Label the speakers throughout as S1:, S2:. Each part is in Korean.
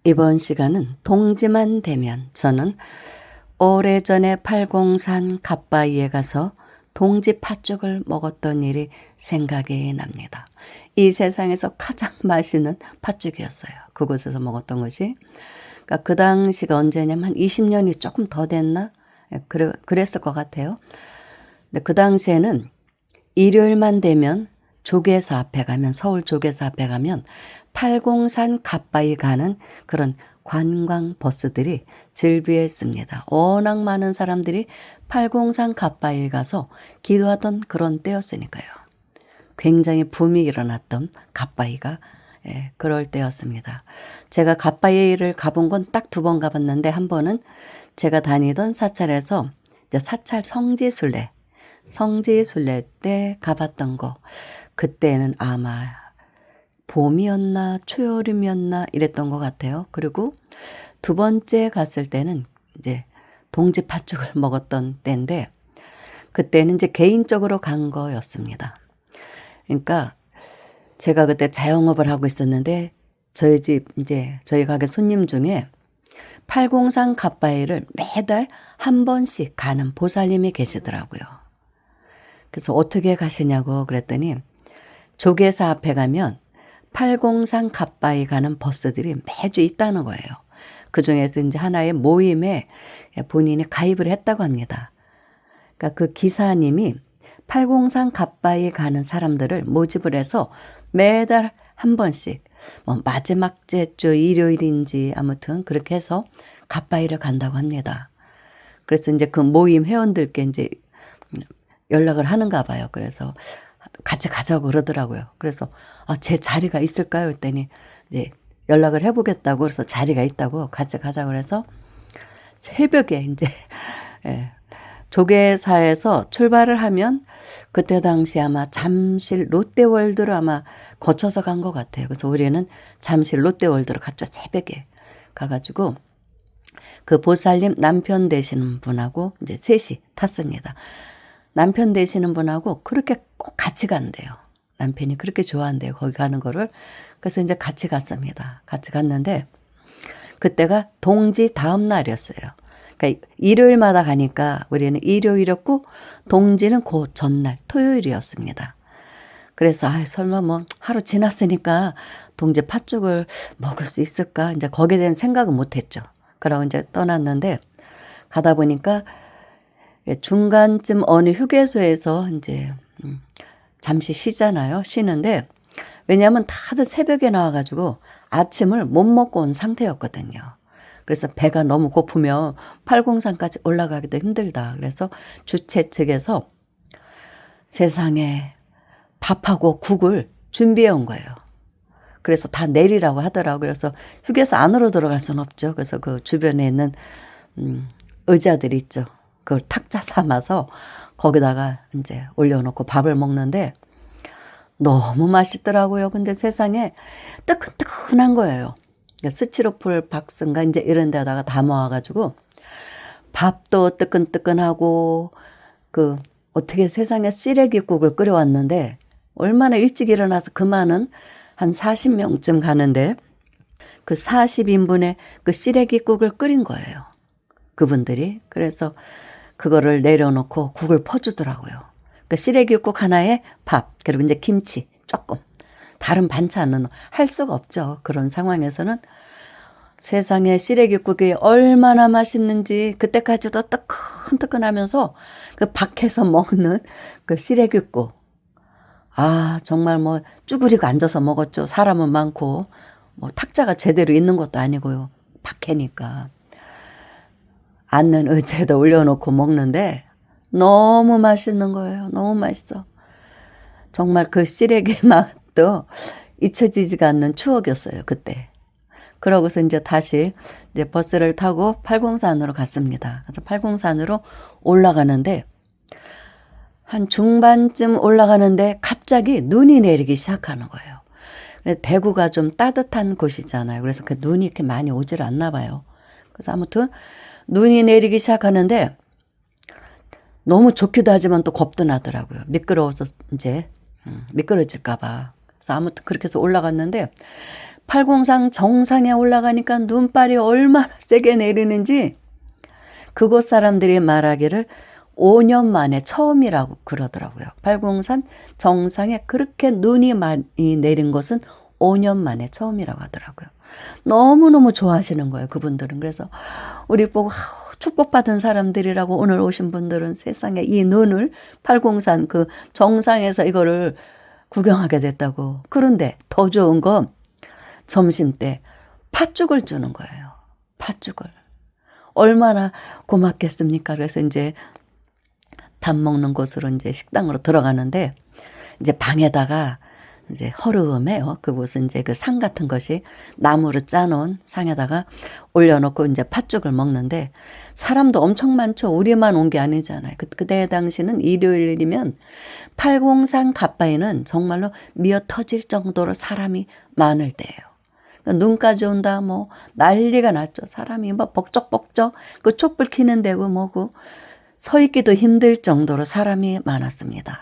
S1: 이번 시간은 동지만 되면 저는 오래전에 팔공산 갓바위에 가서 동지 팥죽을 먹었던 일이 생각이 납니다. 이 세상에서 가장 맛있는 팥죽이었어요. 그곳에서 먹었던 것이. 그러니까 그 당시가 언제냐면 한 20년이 조금 더 됐나? 그랬을 것 같아요. 근데 그 당시에는 일요일만 되면 조계사 앞에 가면, 서울 조계사 앞에 가면 팔공산 갓바위 가는 그런 관광 버스들이 즐비했습니다. 워낙 많은 사람들이 팔공산 갓바위에 가서 기도하던 그런 때였으니까요. 굉장히 붐이 일어났던 갓바위가 그럴 때였습니다. 제가 갓바위를 가본 건 딱 2번 가봤는데, 한 번은 제가 다니던 사찰에서 이제 사찰 성지순례 때 가봤던 거. 그때는 아마 봄이었나 초여름이었나 이랬던 것 같아요. 그리고 2번째 갔을 때는 이제 동지 팥죽을 먹었던 때인데, 그때는 이제 개인적으로 간 거였습니다. 그러니까 제가 그때 자영업을 하고 있었는데, 저희 가게 손님 중에 팔공산 갓바위를 매달 한 번씩 가는 보살님이 계시더라고요. 그래서 어떻게 가시냐고 그랬더니, 조계사 앞에 가면 팔공산 갓바위 가는 버스들이 매주 있다는 거예요. 그중에서 이제 하나의 모임에 본인이 가입을 했다고 합니다. 그러니까 그 기사님이 팔공산 갓바위 가는 사람들을 모집을 해서 매달 한 번씩, 마지막 주 일요일인지 아무튼 그렇게 해서 갓바위를 간다고 합니다. 그래서 이제 그 모임 회원들께 이제 연락을 하는가 봐요. 그래서 같이 가자고 그러더라고요. 그래서 제 자리가 있을까요? 했더니 이제 연락을 해보겠다고, 그래서 자리가 있다고 같이 가자고 그래서 새벽에 이제 조계사에서 출발을 하면, 그때 당시 아마 잠실 롯데월드로 아마 거쳐서 간 것 같아요. 그래서 우리는 잠실 롯데월드로 갔죠. 새벽에 가가지고 그 보살님 남편 되시는 분하고 이제 셋이 탔습니다. 남편 되시는 분하고 그렇게 꼭 같이 간대요. 남편이 그렇게 좋아한대요, 거기 가는 거를. 그래서 이제 같이 갔습니다. 같이 갔는데 그때가 동지 다음 날이었어요. 그러니까 일요일마다 가니까 우리는 일요일이었고, 동지는 그 전날 토요일이었습니다. 그래서 설마 하루 지났으니까 동지 팥죽을 먹을 수 있을까? 이제 거기에 대한 생각은 못 했죠. 그러고 이제 떠났는데, 가다 보니까 중간쯤 어느 휴게소에서 이제 잠시 쉬잖아요. 쉬는데, 왜냐하면 다들 새벽에 나와가지고 아침을 못 먹고 온 상태였거든요. 그래서 배가 너무 고프면 팔공산까지 올라가기도 힘들다. 그래서 주최 측에서 세상에 밥하고 국을 준비해 온 거예요. 그래서 다 내리라고 하더라고요. 그래서 휴게소 안으로 들어갈 수는 없죠. 그래서 그 주변에 있는 의자들이 있죠. 그걸 탁자 삼아서 거기다가 이제 올려놓고 밥을 먹는데 너무 맛있더라고요. 근데 세상에 뜨끈뜨끈한 거예요. 스티로폴 박스인가 이제 이런 데다가 다 모아가지고 밥도 뜨끈뜨끈하고, 어떻게 세상에 시래기국을 끓여왔는데, 얼마나 일찍 일어나서 그만은 한 40명쯤 가는데 그 40인분의 그 시래기국을 끓인 거예요, 그분들이. 그래서 그거를 내려놓고 국을 퍼주더라고요. 그 시래기국 하나에 밥, 그리고 이제 김치 조금, 다른 반찬은 할 수가 없죠. 그런 상황에서는. 세상에 시래기국이 얼마나 맛있는지, 그때까지도 뜨끈뜨끈하면서 그 밖에서 먹는 그 시래기국. 정말 쭈그리고 앉아서 먹었죠. 사람은 많고, 탁자가 제대로 있는 것도 아니고요. 밖에니까. 앉는 의자에다 올려놓고 먹는데 너무 맛있는 거예요. 너무 맛있어. 정말 그 시래기 맛도 잊혀지지가 않는 추억이었어요, 그때. 그러고서 이제 다시 이제 버스를 타고 팔공산으로 갔습니다. 그래서 팔공산으로 올라가는데, 한 중반쯤 올라가는데 갑자기 눈이 내리기 시작하는 거예요. 대구가 좀 따뜻한 곳이잖아요. 그래서 그 눈이 이렇게 많이 오질 않나 봐요. 그래서 아무튼 눈이 내리기 시작하는데 너무 좋기도 하지만 또 겁도 나더라고요. 미끄러워서 이제 미끄러질까 봐. 그래서 아무튼 그렇게 해서 올라갔는데, 팔공산 정상에 올라가니까 눈발이 얼마나 세게 내리는지 그곳 사람들이 말하기를 5년 만에 처음이라고 그러더라고요. 팔공산 정상에 그렇게 눈이 많이 내린 것은 5년 만에 처음이라고 하더라고요. 너무너무 좋아하시는 거예요, 그분들은. 그래서 우리 보고 축복받은 사람들이라고 오늘 오신 분들은 세상에 이 눈을 팔공산 그 정상에서 이거를 구경하게 됐다고. 그런데 더 좋은 건 점심때 팥죽을 주는 거예요. 팥죽을. 얼마나 고맙겠습니까? 그래서 이제 밥 먹는 곳으로 이제 식당으로 들어가는데 이제 방에다가 이제 허름해요. 그곳은 이제 그 상 같은 것이 나무로 짜놓은 상에다가 올려놓고 이제 팥죽을 먹는데 사람도 엄청 많죠. 우리만 온 게 아니잖아요. 그때 당시는 일요일이면 팔공산 갓바위는 정말로 미어 터질 정도로 사람이 많을 때예요. 그러니까 눈까지 온다 뭐 난리가 났죠. 사람이 뭐 벅적벅적 그 촛불 켜는 데고 뭐고 서 있기도 힘들 정도로 사람이 많았습니다.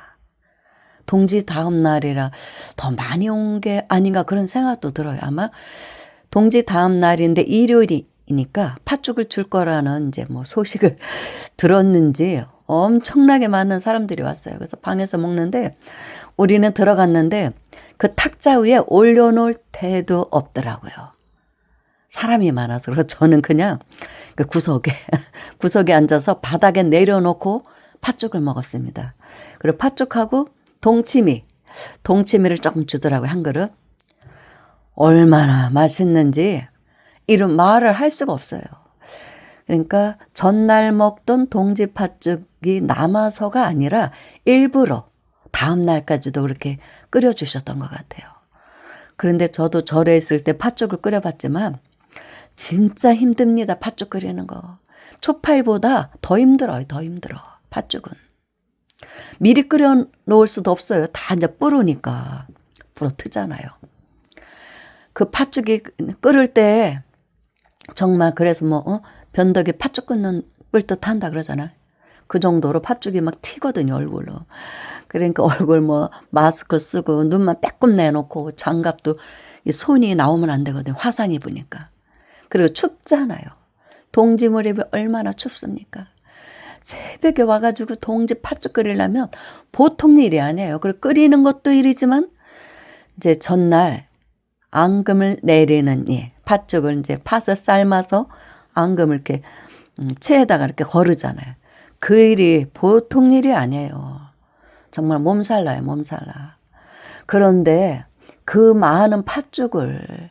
S1: 동지 다음 날이라 더 많이 온 게 아닌가 그런 생각도 들어요. 아마 동지 다음 날인데 일요일이니까 팥죽을 줄 거라는 이제 뭐 소식을 들었는지 엄청나게 많은 사람들이 왔어요. 그래서 방에서 먹는데 우리는 들어갔는데 그 탁자 위에 올려놓을 데도 없더라고요. 사람이 많아서. 그래서 저는 그냥 그 구석에 앉아서 바닥에 내려놓고 팥죽을 먹었습니다. 그리고 팥죽하고 동치미를 조금 주더라고요. 한 그릇. 얼마나 맛있는지 이런 말을 할 수가 없어요. 그러니까 전날 먹던 동지 팥죽이 남아서가 아니라 일부러 다음 날까지도 그렇게 끓여주셨던 것 같아요. 그런데 저도 절에 있을 때 팥죽을 끓여봤지만 진짜 힘듭니다. 팥죽 끓이는 거. 초파일보다 더 힘들어요. 더 힘들어. 팥죽은. 미리 끓여 놓을 수도 없어요. 다 이제 불으니까. 불어트잖아요. 그 팥죽이 끓을 때 정말 그래서 뭐 변덕이 팥죽 끓는 끓듯 한다 그러잖아요. 그 정도로 팥죽이 막 튀거든요. 얼굴로. 그러니까 얼굴 뭐 마스크 쓰고 눈만 빼꼼 내놓고 장갑도 이 손이 나오면 안 되거든요. 화상 입으니까. 그리고 춥잖아요. 동지 무렵이 얼마나 춥습니까? 새벽에 와가지고 동지 팥죽 끓이려면 보통 일이 아니에요. 그리고 끓이는 것도 일이지만 이제 전날 앙금을 내리는 팥죽을 이제 팥을 삶아서 앙금을 이렇게 체에다가 이렇게 거르잖아요. 그 일이 보통 일이 아니에요. 정말 몸살나요, 몸살나. 그런데 그 많은 팥죽을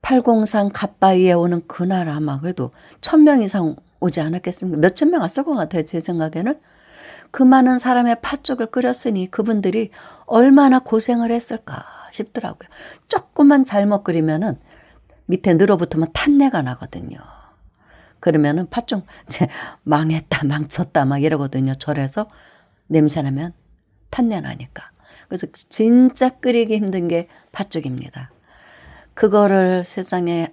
S1: 팔공산 갓바위에 오는 그날 아마 그래도 1000명 이상 오지 않았겠습니까? 몇천 명 왔을 것 같아요. 제 생각에는. 그 많은 사람의 팥죽을 끓였으니 그분들이 얼마나 고생을 했을까 싶더라고요. 조금만 잘못 끓이면은 밑에 늘어붙으면 탄내가 나거든요. 그러면은 팥죽 망했다 망쳤다 막 이러거든요. 절에서 냄새나면 탄내 나니까. 그래서 진짜 끓이기 힘든 게 팥죽입니다. 그거를 세상에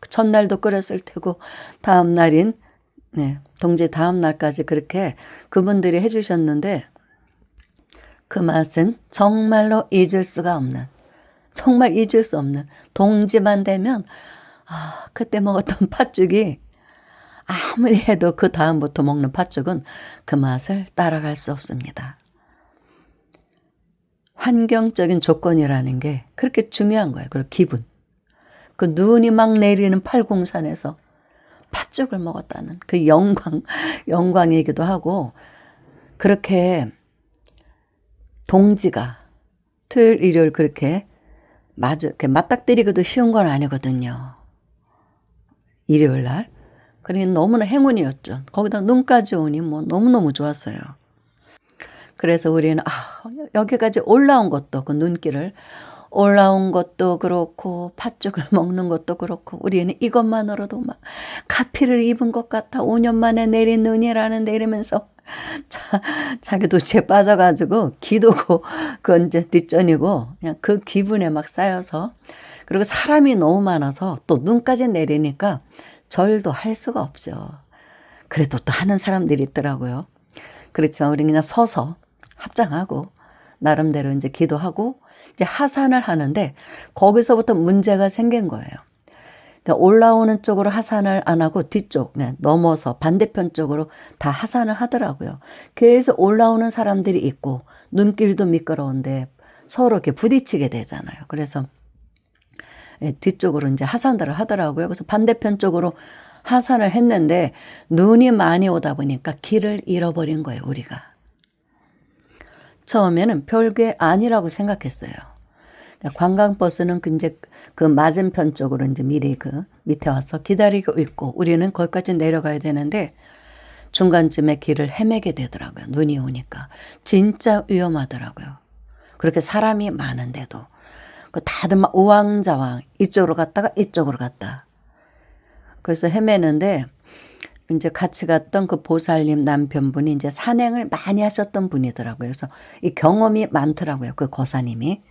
S1: 전날도 끓였을 테고 다음 날인 동지 다음 날까지 그렇게 그분들이 해주셨는데 그 맛은 정말로 잊을 수가 없는, 정말 잊을 수 없는, 동지만 되면 그때 먹었던 팥죽이 아무리 해도 그 다음부터 먹는 팥죽은 그 맛을 따라갈 수 없습니다. 환경적인 조건이라는 게 그렇게 중요한 거예요. 그리고 기분. 그 눈이 막 내리는 팔공산에서 팥죽을 먹었다는 그 영광이기도 하고, 그렇게 동지가 토요일, 일요일 그렇게 맞닥뜨리기도 쉬운 건 아니거든요. 일요일 날. 그러니 너무나 행운이었죠. 거기다 눈까지 오니 뭐 너무너무 좋았어요. 그래서 우리는 여기까지 올라온 것도, 그 눈길을 올라온 것도 그렇고 팥죽을 먹는 것도 그렇고 우리는 이것만으로도 막 가피를 입은 것 같아. 5년 만에 내린 눈이라는데 이러면서 자기도 죄 빠져가지고 기도고 그건 이제 뒷전이고 그냥 그 기분에 막 쌓여서, 그리고 사람이 너무 많아서 또 눈까지 내리니까 절도 할 수가 없죠. 그래도 또 하는 사람들이 있더라고요. 그렇지만 우리는 그냥 서서 합장하고 나름대로 이제 기도하고 이제 하산을 하는데 거기서부터 문제가 생긴 거예요. 그러니까 올라오는 쪽으로 하산을 안 하고 뒤쪽 넘어서 반대편 쪽으로 다 하산을 하더라고요. 계속 올라오는 사람들이 있고 눈길도 미끄러운데 서로 이렇게 부딪히게 되잖아요. 그래서 뒤쪽으로 이제 하산들을 하더라고요. 그래서 반대편 쪽으로 하산을 했는데 눈이 많이 오다 보니까 길을 잃어버린 거예요, 우리가. 처음에는 별게 아니라고 생각했어요. 관광버스는 이제 그 맞은편 쪽으로 이제 미리 그 밑에 와서 기다리고 있고 우리는 거기까지 내려가야 되는데 중간쯤에 길을 헤매게 되더라고요. 눈이 오니까. 진짜 위험하더라고요. 그렇게 사람이 많은데도. 다들 막 우왕좌왕 이쪽으로 갔다가 이쪽으로 갔다. 그래서 헤매는데 이제 같이 갔던 그 보살님 남편분이 이제 산행을 많이 하셨던 분이더라고요. 그래서 이 경험이 많더라고요. 그 고사님이.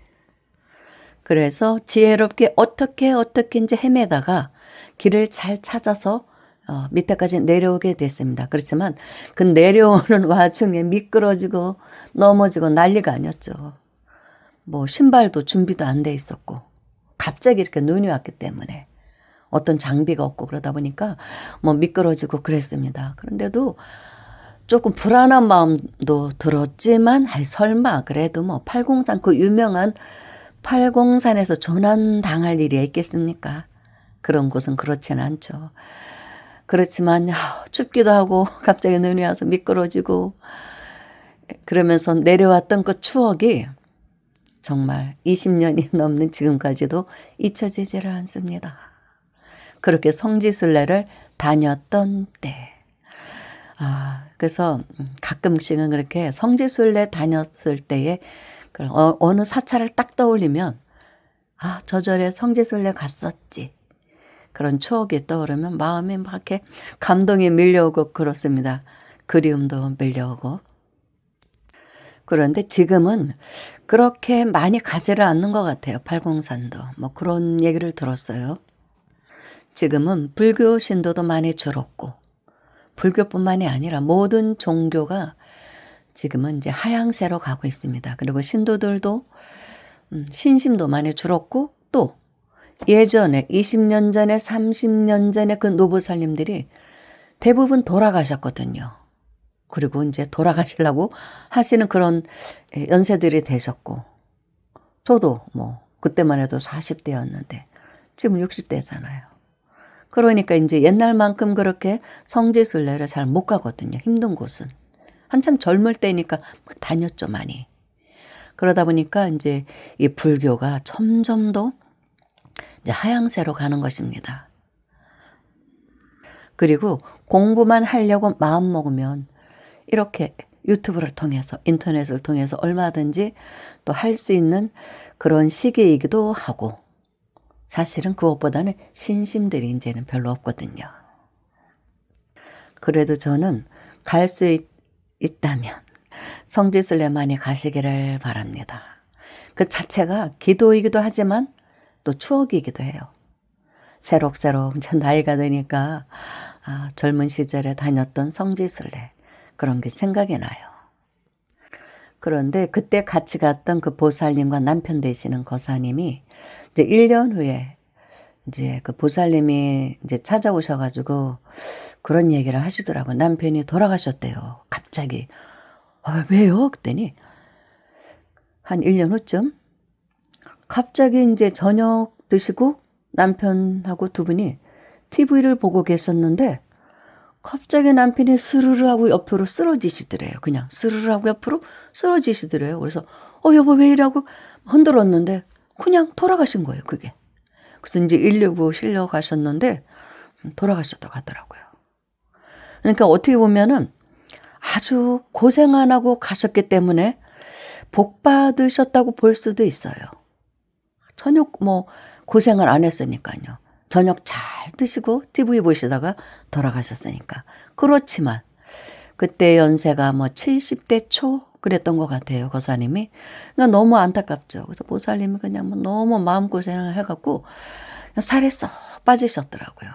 S1: 그래서 지혜롭게 어떻게 이제 헤매다가 길을 잘 찾아서 밑에까지 내려오게 됐습니다. 그렇지만 그 내려오는 와중에 미끄러지고 넘어지고 난리가 아니었죠. 뭐 신발도 준비도 안 돼 있었고 갑자기 이렇게 눈이 왔기 때문에 어떤 장비가 없고 그러다 보니까 뭐 미끄러지고 그랬습니다. 그런데도 조금 불안한 마음도 들었지만 설마 그래도 뭐 팔공산 그 유명한 팔공산에서 조난당할 일이 있겠습니까? 그런 곳은 그렇지는 않죠. 그렇지만 춥기도 하고 갑자기 눈이 와서 미끄러지고 그러면서 내려왔던 그 추억이 정말 20년이 넘는 지금까지도 잊혀지지를 않습니다. 그렇게 성지순례를 다녔던 때. 그래서 가끔씩은 그렇게 성지순례 다녔을 때에 어느 사찰을 딱 떠올리면 저 절에 성지순례 갔었지. 그런 추억이 떠오르면 마음이 막 이렇게 감동이 밀려오고 그렇습니다. 그리움도 밀려오고. 그런데 지금은 그렇게 많이 가지를 않는 것 같아요. 팔공산도. 뭐 그런 얘기를 들었어요. 지금은 불교 신도도 많이 줄었고 불교뿐만이 아니라 모든 종교가 지금은 이제 하향세로 가고 있습니다. 그리고 신도들도 신심도 많이 줄었고 또 예전에 20년 전에 30년 전에 그 노부살님들이 대부분 돌아가셨거든요. 그리고 이제 돌아가시려고 하시는 그런 연세들이 되셨고 저도 뭐 그때만 해도 40대였는데 지금 60대잖아요. 그러니까 이제 옛날만큼 그렇게 성지순례를 잘 못 가거든요. 힘든 곳은. 한참 젊을 때니까 막 다녔죠, 많이. 그러다 보니까 이제 이 불교가 점점 더 이제 하향세로 가는 것입니다. 그리고 공부만 하려고 마음 먹으면 이렇게 유튜브를 통해서 인터넷을 통해서 얼마든지 또 할 수 있는 그런 시기이기도 하고 사실은 그것보다는 신심들이 이제는 별로 없거든요. 그래도 저는 갈 수 있다면 성지순례 많이 가시기를 바랍니다. 그 자체가 기도이기도 하지만 또 추억이기도 해요. 새록새록 이제 나이가 드니까 젊은 시절에 다녔던 성지순례 그런 게 생각이 나요. 그런데 그때 같이 갔던 그 보살님과 남편 되시는 거사님이 이제 1년 후에 이제 그 보살님이 이제 찾아오셔가지고 그런 얘기를 하시더라고요. 남편이 돌아가셨대요. 갑자기. 왜요? 그랬더니 한 1년 후쯤 갑자기 이제 저녁 드시고 남편하고 두 분이 TV를 보고 계셨는데 갑자기 남편이 스르르 하고 옆으로 쓰러지시더래요. 그냥 스르르 하고 옆으로 쓰러지시더래요. 그래서 여보 왜 이러고 흔들었는데 그냥 돌아가신 거예요. 그게. 그래서 이제 119 실려가셨는데 돌아가셨다고 하더라고요. 그러니까 어떻게 보면은 아주 고생 안 하고 가셨기 때문에 복 받으셨다고 볼 수도 있어요. 저녁 뭐 고생을 안 했으니까요. 저녁 잘 드시고 TV 보시다가 돌아가셨으니까. 그렇지만 그때 연세가 뭐 70대 초 그랬던 것 같아요. 거사님이. 그러니까 너무 안타깝죠. 그래서 보살님이 그냥 뭐 너무 마음고생을 해갖고 살이 쏙 빠지셨더라고요.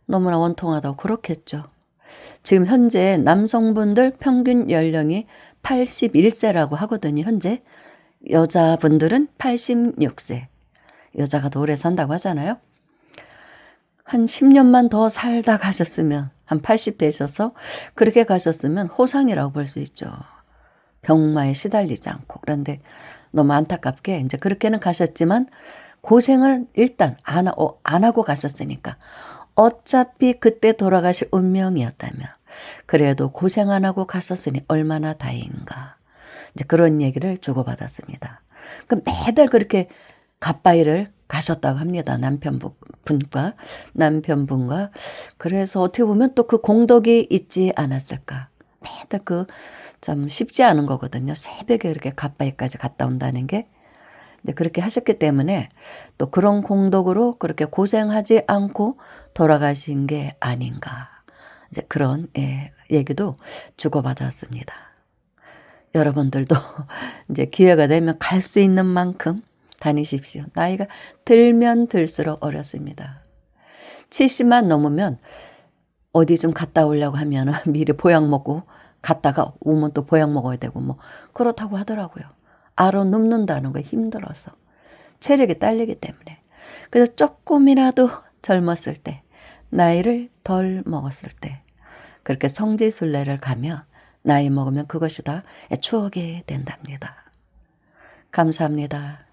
S1: 너무나 원통하다고 그렇겠죠. 지금 현재 남성분들 평균 연령이 81세라고 하거든요. 현재 여자분들은 86세. 여자가 더 오래 산다고 하잖아요. 한 10년만 더 살다 가셨으면, 한 80 되셔서 그렇게 가셨으면 호상이라고 볼 수 있죠. 병마에 시달리지 않고. 그런데 너무 안타깝게 이제 그렇게는 가셨지만 고생을 일단 안 하고 가셨으니까 어차피 그때 돌아가실 운명이었다면 그래도 고생 안 하고 가셨으니 얼마나 다행인가. 이제 그런 얘기를 주고받았습니다. 그 매달 그렇게 갓바위를 가셨다고 합니다. 남편분과. 그래서 어떻게 보면 또 그 공덕이 있지 않았을까. 매달 그 참 쉽지 않은 거거든요. 새벽에 이렇게 갓바위까지 갔다 온다는 게. 근데 그렇게 하셨기 때문에 또 그런 공덕으로 그렇게 고생하지 않고 돌아가신 게 아닌가. 이제 그런 얘기도 주고받았습니다. 여러분들도 이제 기회가 되면 갈 수 있는 만큼 다니십시오. 나이가 들면 들수록 어렵습니다. 70만 넘으면 어디 좀 갔다 오려고 하면 미리 보약 먹고 갔다가 오면 또 보약 먹어야 되고 뭐 그렇다고 하더라고요. 알아 눕는다는 거 힘들어서. 체력이 딸리기 때문에. 그래서 조금이라도 젊었을 때, 나이를 덜 먹었을 때 그렇게 성지순례를 가면 나이 먹으면 그것이 다 추억이 된답니다. 감사합니다.